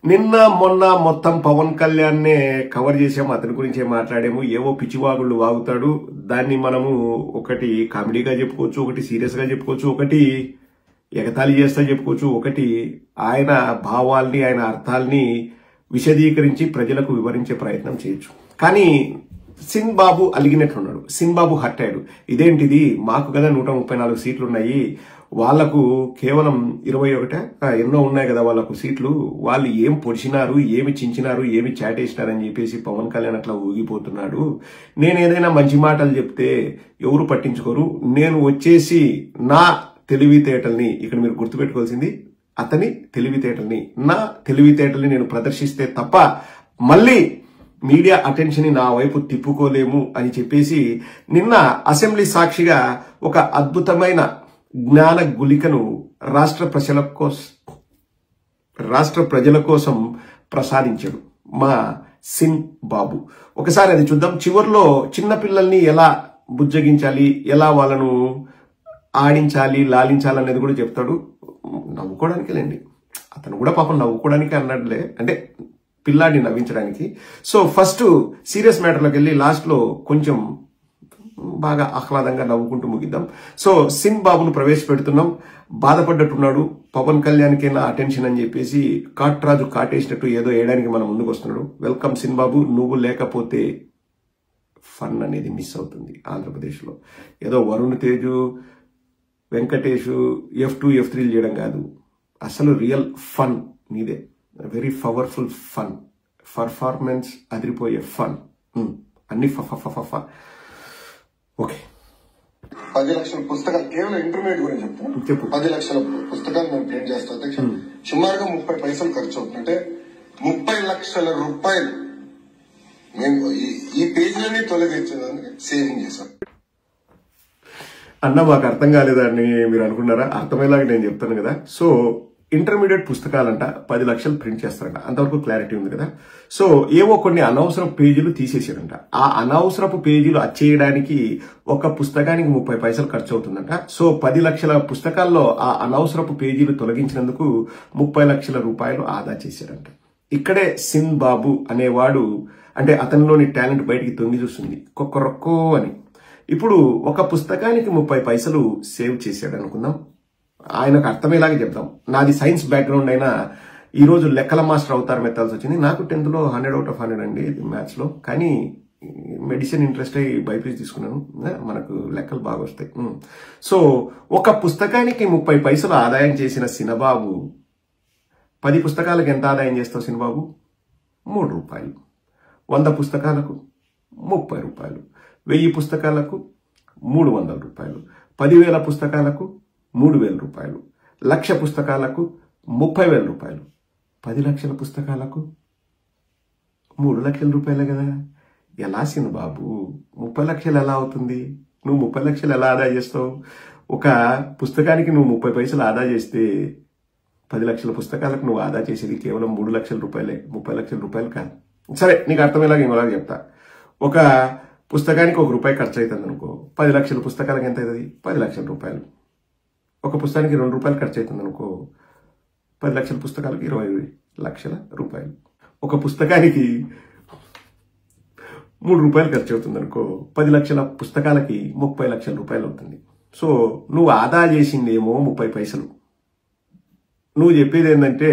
నిన్న మొన్న మొత్తం పవన్ కళ్యాణ్నే కవర్ చేసాము, అతని గురించే మాట్లాడాము. ఏవో పిచ్చివాగుళ్ళు వాగుతాడు, దాన్ని మనము ఒకటి కామెడీగా చెప్పుకోవచ్చు, ఒకటి సీరియస్ గా చెప్పుకోవచ్చు, ఒకటి ఎగతాళి చేస్తా చెప్పుకోవచ్చు, ఒకటి ఆయన భావాల్ని ఆయన అర్థాల్ని విశదీకరించి ప్రజలకు వివరించే ప్రయత్నం చేయొచ్చు. కానీ సిన్ బాబు అలిగినట్లున్నాడు, సిన్ బాబు హర్ట్ అయ్యాడు. ఇదేంటిది, మాకు కదా 134 సీట్లు ఉన్నాయి, వాళ్లకు కేవలం 21 ఎన్నో ఉన్నాయి కదా వాళ్లకు సీట్లు, వాళ్ళు ఏం పొడిచినారు, ఏమి చించినారు, ఏమి చాటేసినారని చెప్పేసి పవన్ కళ్యాణ్ అట్లా ఊగిపోతున్నాడు. నేను ఏదైనా మంచి మాటలు చెప్తే ఎవరు పట్టించుకోరు, నేను వచ్చేసి నా తెలివితేటల్ని, ఇక్కడ మీరు గుర్తుపెట్టుకోవాల్సింది అతని తెలివితేటల్ని, నా తెలివితేటల్ని నేను ప్రదర్శిస్తే తప్ప మళ్ళీ మీడియా అటెన్షన్ ని నా వైపు తిప్పుకోలేము అని చెప్పేసి నిన్న అసెంబ్లీ సాక్షిగా ఒక అద్భుతమైన జ్ఞాన గుళికను రాష్ట్ర ప్రజల కోసం ప్రసాదించాడు మా సిన్ బాబు. ఒకసారి అది చూద్దాం. చివర్లో చిన్నపిల్లల్ని ఎలా బుజ్జగించాలి, ఎలా వాళ్ళను ఆడించాలి, లాలించాలి అనేది కూడా చెప్తాడు. నవ్వుకోవడానికి లేండి, అతను కూడా పాపం నవ్వుకోవడానికి అన్నట్లే, అంటే పిల్లాడిని నవ్వించడానికి. సో ఫస్ట్ సీరియస్ మ్యాటర్లోకి వెళ్ళి లాస్ట్ లో కొంచెం బాగా ఆహ్లాదంగా నవ్వుకుంటూ ముగిద్దాం. సో సిన్ బాబును ప్రవేశపెడుతున్నాం. బాధపడ్డట్టున్నాడు, పవన్ కళ్యాణ్కే నా అటెన్షన్ అని చెప్పేసి కాట్రాజు కాటేసినట్టు ఏదో వేయడానికి మనం ముందుకు వస్తున్నాడు. వెల్కమ్ సిన్ బాబు, నువ్వు లేకపోతే ఫన్ అనేది మిస్ అవుతుంది ఆంధ్రప్రదేశ్ లో. ఏదో వరుణ్ తేజు, వెంకటేష్ F2 F3 చేయడం కాదు, అసలు రియల్ ఫన్ నీదే. వెరీ పవర్ఫుల్ ఫన్, పర్ఫార్మెన్స్ అదిరిపోయే ఫన్, అన్ని ఓకే. 10 లక్షల పుస్తకాలు కేవలం ఇంటర్మీడియట్ గురించి చెప్తాను. 10 లక్షల పుస్తకాలు మేము ప్రింట్ చేస్తాం అధ్యక్ష. సుమారుగా 30 పైసలు ఖర్చు అవుతుంది. అంటే 30 లక్షల రూపాయలు మేము ఈ పేజీలని తొలగించేదానికి సేవింగ్ చేశాం. అన్న మాకు అర్థం కాలేదని మీరు అనుకున్నారా? అర్థమయ్యేలాగా నేను చెప్తాను కదా. సో ఇంటర్మీడియట్ పుస్తకాలంట 10 లక్షలు ప్రింట్ చేస్తారంట, అంతవరకు క్లారిటీ ఉంది కదా. సో ఏవో కొన్ని అనవసరపు పేజీలు తీసేసారంట. ఆ అనవసరపు పేజీలు అచ్చేయడానికి ఒక పుస్తకానికి 30 పైసలు ఖర్చు అవుతుందంట. సో 10 లక్షల పుస్తకాల్లో ఆ అనవసరపు పేజీలు తొలగించినందుకు 30 లక్షల రూపాయలు ఆదా చేశారంట. ఇక్కడే సిన్ బాబు అనేవాడు, అంటే అతనిలోని టాలెంట్ బయటికి తొంగి చూస్తుంది కొక్కరొక్కో అని. ఇప్పుడు ఒక పుస్తకానికి 30 పైసలు సేవ్ చేశాడు అనుకుందాం, ఆయనకు అర్థమయ్యేలాగా చెప్దాం. నాది సైన్స్ బ్యాక్గ్రౌండ్ అయినా ఈ రోజు లెక్కల మాస్టర్ అవతారం ఎత్తాల్సి వచ్చింది. నాకు 10th లో 100 out of 100 అండి మ్యాథ్స్ లో, కానీ మెడిసిన్ ఇంట్రెస్ట్ అయ్యి బైపీసీ తీసుకున్నాను, మనకు లెక్కలు బాగా వస్తాయి. సో ఒక పుస్తకానికి 30 పైసలు ఆదాయం చేసిన సినబాబు 10 పుస్తకాలకు ఎంత ఆదాయం చేస్తావు సినబాబు? 3 రూపాయలు. 100 పుస్తకాలకు 30 రూపాయలు, 1000 పుస్తకాలకు 300 రూపాయలు, 10,000 పుస్తకాలకు 3,000 రూపాయలు, 1,00,000 పుస్తకాలకు 30,000 రూపాయలు, 10 లక్షల పుస్తకాలకు 3 లక్షల రూపాయలే కదా. ఎలా సిన్ బాబు 30 లక్షలు ఎలా అవుతుంది? నువ్వు 30 లక్షలు ఎలా ఆదా చేస్తావు? ఒక పుస్తకానికి నువ్వు 30 పైసలు ఆదా చేస్తే 10 లక్షల పుస్తకాలకు నువ్వు ఆదా చేసేది కేవలం 3 లక్షల రూపాయలే, 30 లక్షల రూపాయలు కాదు. సరే నీకు అర్థమయ్యేలాగా ఇంకోలాగా చెప్తా. ఒక పుస్తకానికి 1 రూపాయి ఖర్చు అవుతుంది అనుకో, 10 లక్షల పుస్తకాలకు ఎంత అవుతుంది? 10 లక్షల రూపాయలు. ఒక పుస్తకానికి 2 రూపాయలు ఖర్చు అవుతుంది అనుకో, 10 లక్షల పుస్తకాలకు 20 లక్షల రూపాయలు. ఒక పుస్తకానికి 3 రూపాయలు ఖర్చు అవుతుంది అనుకో, 10 లక్షల పుస్తకాలకి 30 లక్షల రూపాయలు అవుతుంది. సో నువ్వు ఆదా చేసిందేమో 30 పైసలు. నువ్వు చెప్పేది ఏంటంటే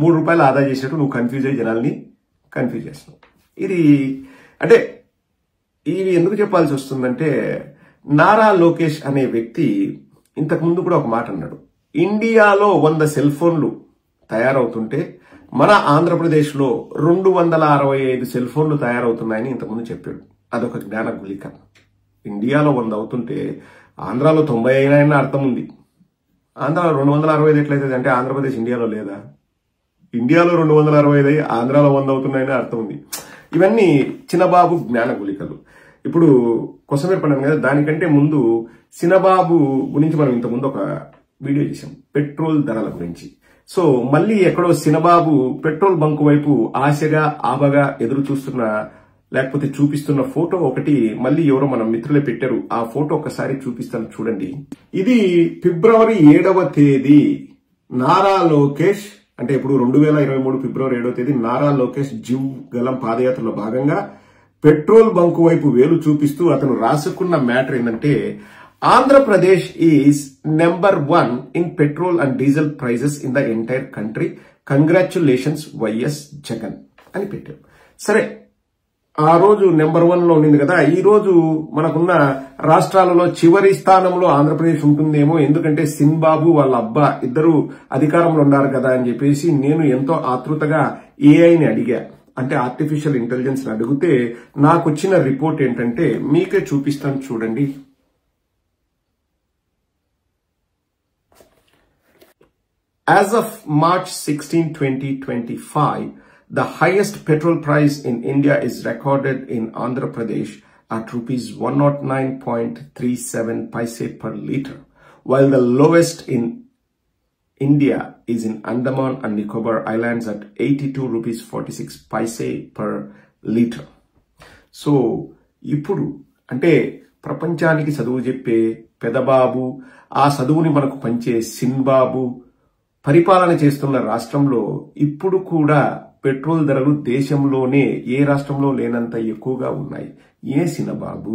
3 రూపాయలు ఆదా చేసినట్టు నువ్వు కన్ఫ్యూజ్ అయ్యి జనాల్ని కన్ఫ్యూజ్ చేస్తున్నావు. ఇది అంటే ఇది ఎందుకు చెప్పాల్సి వస్తుందంటే, నారా లోకేష్ అనే వ్యక్తి ఇంతకుముందు కూడా ఒక మాట అన్నాడు. ఇండియాలో 100 సెల్ ఫోన్లు తయారవుతుంటే మన ఆంధ్రప్రదేశ్లో 265 సెల్ ఫోన్లు తయారవుతున్నాయని ఇంతకుముందు చెప్పాడు. అదొక జ్ఞాన గుళిక. ఇండియాలో 100 అవుతుంటే ఆంధ్రాలో 90 అయినా అర్థం ఉంది. ఆంధ్రాలో 265 ఎట్లయితుంది అంటే ఆంధ్రప్రదేశ్ ఇండియాలో లేదా? ఇండియాలో 265 ఆంధ్రాలో 100 అవుతున్నాయని అర్థం ఉంది. ఇవన్నీ చిన్నబాబు జ్ఞాన గుళికలు. ఇప్పుడు కొసమేర పండుగ కదా, దానికంటే ముందు సినబాబు గురించి మనం ఇంతకుముందు ఒక వీడియో చేసాం పెట్రోల్ ధరల గురించి. సో మళ్ళీ ఎక్కడో సినబాబు పెట్రోల్ బంక్ వైపు ఆశగా ఆబగా ఎదురు చూస్తున్న లేకపోతే చూపిస్తున్న ఫోటో ఒకటి మళ్ళీ ఎవరో మన మిత్రులే పెట్టారు. ఆ ఫోటో ఒకసారి చూపిస్తాను చూడండి. ఇది ఫిబ్రవరి 7వ తేదీ నారా లోకేష్ అంటే ఇప్పుడు 2023 ఫిబ్రవరి 7వ తేదీ నారా లోకేష్ జీవ్ గలం పాదయాత్రలో భాగంగా పెట్రోల్ బంకు వైపు వేలు చూపిస్తూ అతను రాసుకున్న మ్యాటర్ ఏంటంటే Andhra Pradesh is number 1 in petrol and diesel prices in the entire country, congratulations YS Jagan అని పెట్టారు. సరే, ఆ రోజు నెంబర్ 1 లో ఉండింది కదా. ఈ రోజు మనకున్న రాష్ట్రాలలో చివరి స్థానంలో ఆంధ్రప్రదేశ్ ఉంటుందేమో, ఎందుకంటే సిన్బాబు వాళ్ళ అబ్బా ఇద్దరు అధికారంలో ఉన్నారు కదా అని చెప్పేసి నేను ఎంతో ఆతృతగా ఏఐని అడిగా. అంటే ఆర్టిఫిషియల్ ఇంటెలిజెన్స్ ని అడిగితే నాకు వచ్చిన రిపోర్ట్ ఏంటంటే మీకే చూపిస్తాను చూడండి. As of March 16, 2025, the highest petrol price in India is recorded in Andhra Pradesh at rupees 109.37 paise per litre, while the lowest in India is in Andaman and Nicobar Islands at 82 rupees 46 paise per litre. So, ఇప్పుడు అంటే ప్రపంచానికి చదువు చెప్పే పెదబాబు, ఆ చదువుని మనకు పంచే సిన్బాబు పరిపాలన చేస్తున్న రాష్ట్రంలో ఇప్పుడు కూడా పెట్రోల్ ధరలు దేశంలోనే ఏ రాష్ట్రంలో లేనంత ఎక్కువగా ఉన్నాయి. ఏ సినబాబు,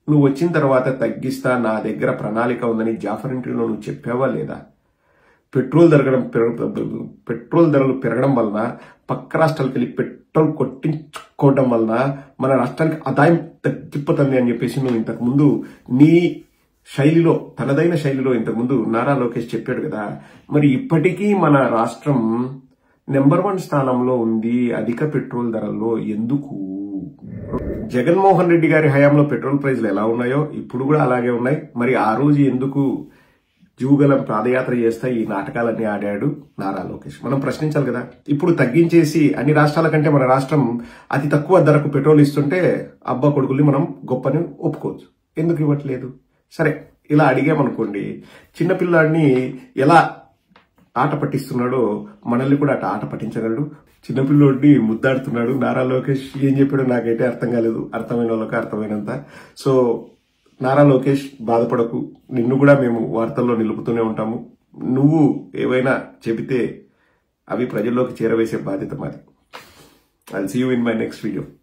నువ్వు వచ్చిన తర్వాత తగ్గిస్తా, నా దగ్గర ప్రణాళిక ఉందని జాఫర్ ఇంటర్వ్యూలో నువ్వు చెప్పావా లేదా? పెట్రోల్ ధరలు పెరగడం వలన పక్క రాష్ట్రాలకు వెళ్ళి పెట్రోల్ కొట్టించుకోవడం వలన మన రాష్ట్రానికి ఆదాయం తగ్గిపోతుంది అని చెప్పేసి నువ్వు ఇంతకు ముందు నీ శైలిలో, తనదైన శైలిలో ఇంతకుముందు నారా లోకేష్ చెప్పాడు కదా. మరి ఇప్పటికీ మన రాష్ట్రం నెంబర్ 1 స్థానంలో ఉంది అధిక పెట్రోల్ ధరల్లో. ఎందుకు? జగన్మోహన్ రెడ్డి గారి హయాంలో పెట్రోల్ ప్రైజ్లు ఎలా ఉన్నాయో ఇప్పుడు కూడా అలాగే ఉన్నాయి. మరి ఆ రోజు ఎందుకు జీవగలం పాదయాత్ర చేస్తా ఈ నాటకాలన్నీ ఆడాడు నారా లోకేష్? మనం ప్రశ్నించాలి కదా. ఇప్పుడు తగ్గించేసి అన్ని రాష్ట్రాల కంటే మన రాష్ట్రం అతి తక్కువ ధరకు పెట్రోల్ ఇస్తుంటే అబ్బా కొడుకుల్ని మనం గొప్పని ఒప్పుకోవచ్చు. ఎందుకు ఇవ్వట్లేదు? సరే, ఇలా అడిగామనుకోండి, చిన్నపిల్లాడిని ఎలా ఆట పట్టిస్తున్నాడో మనల్ని కూడా ఆట పట్టించగలడు. చిన్నపిల్లోడిని ముద్దాడుతున్నాడు నారా లోకేష్. ఏం చెప్పాడో నాకైతే అర్థం కాలేదు, అర్థమైన వాళ్ళకి అర్థమైనంత. సో నారా లోకేష్ బాధపడకు, నిన్ను కూడా మేము వార్తల్లో నిలుపుతూనే ఉంటాము. నువ్వు ఏవైనా చెబితే అవి ప్రజల్లోకి చేరవేసే బాధ్యత మాది. I'll see you in my next video.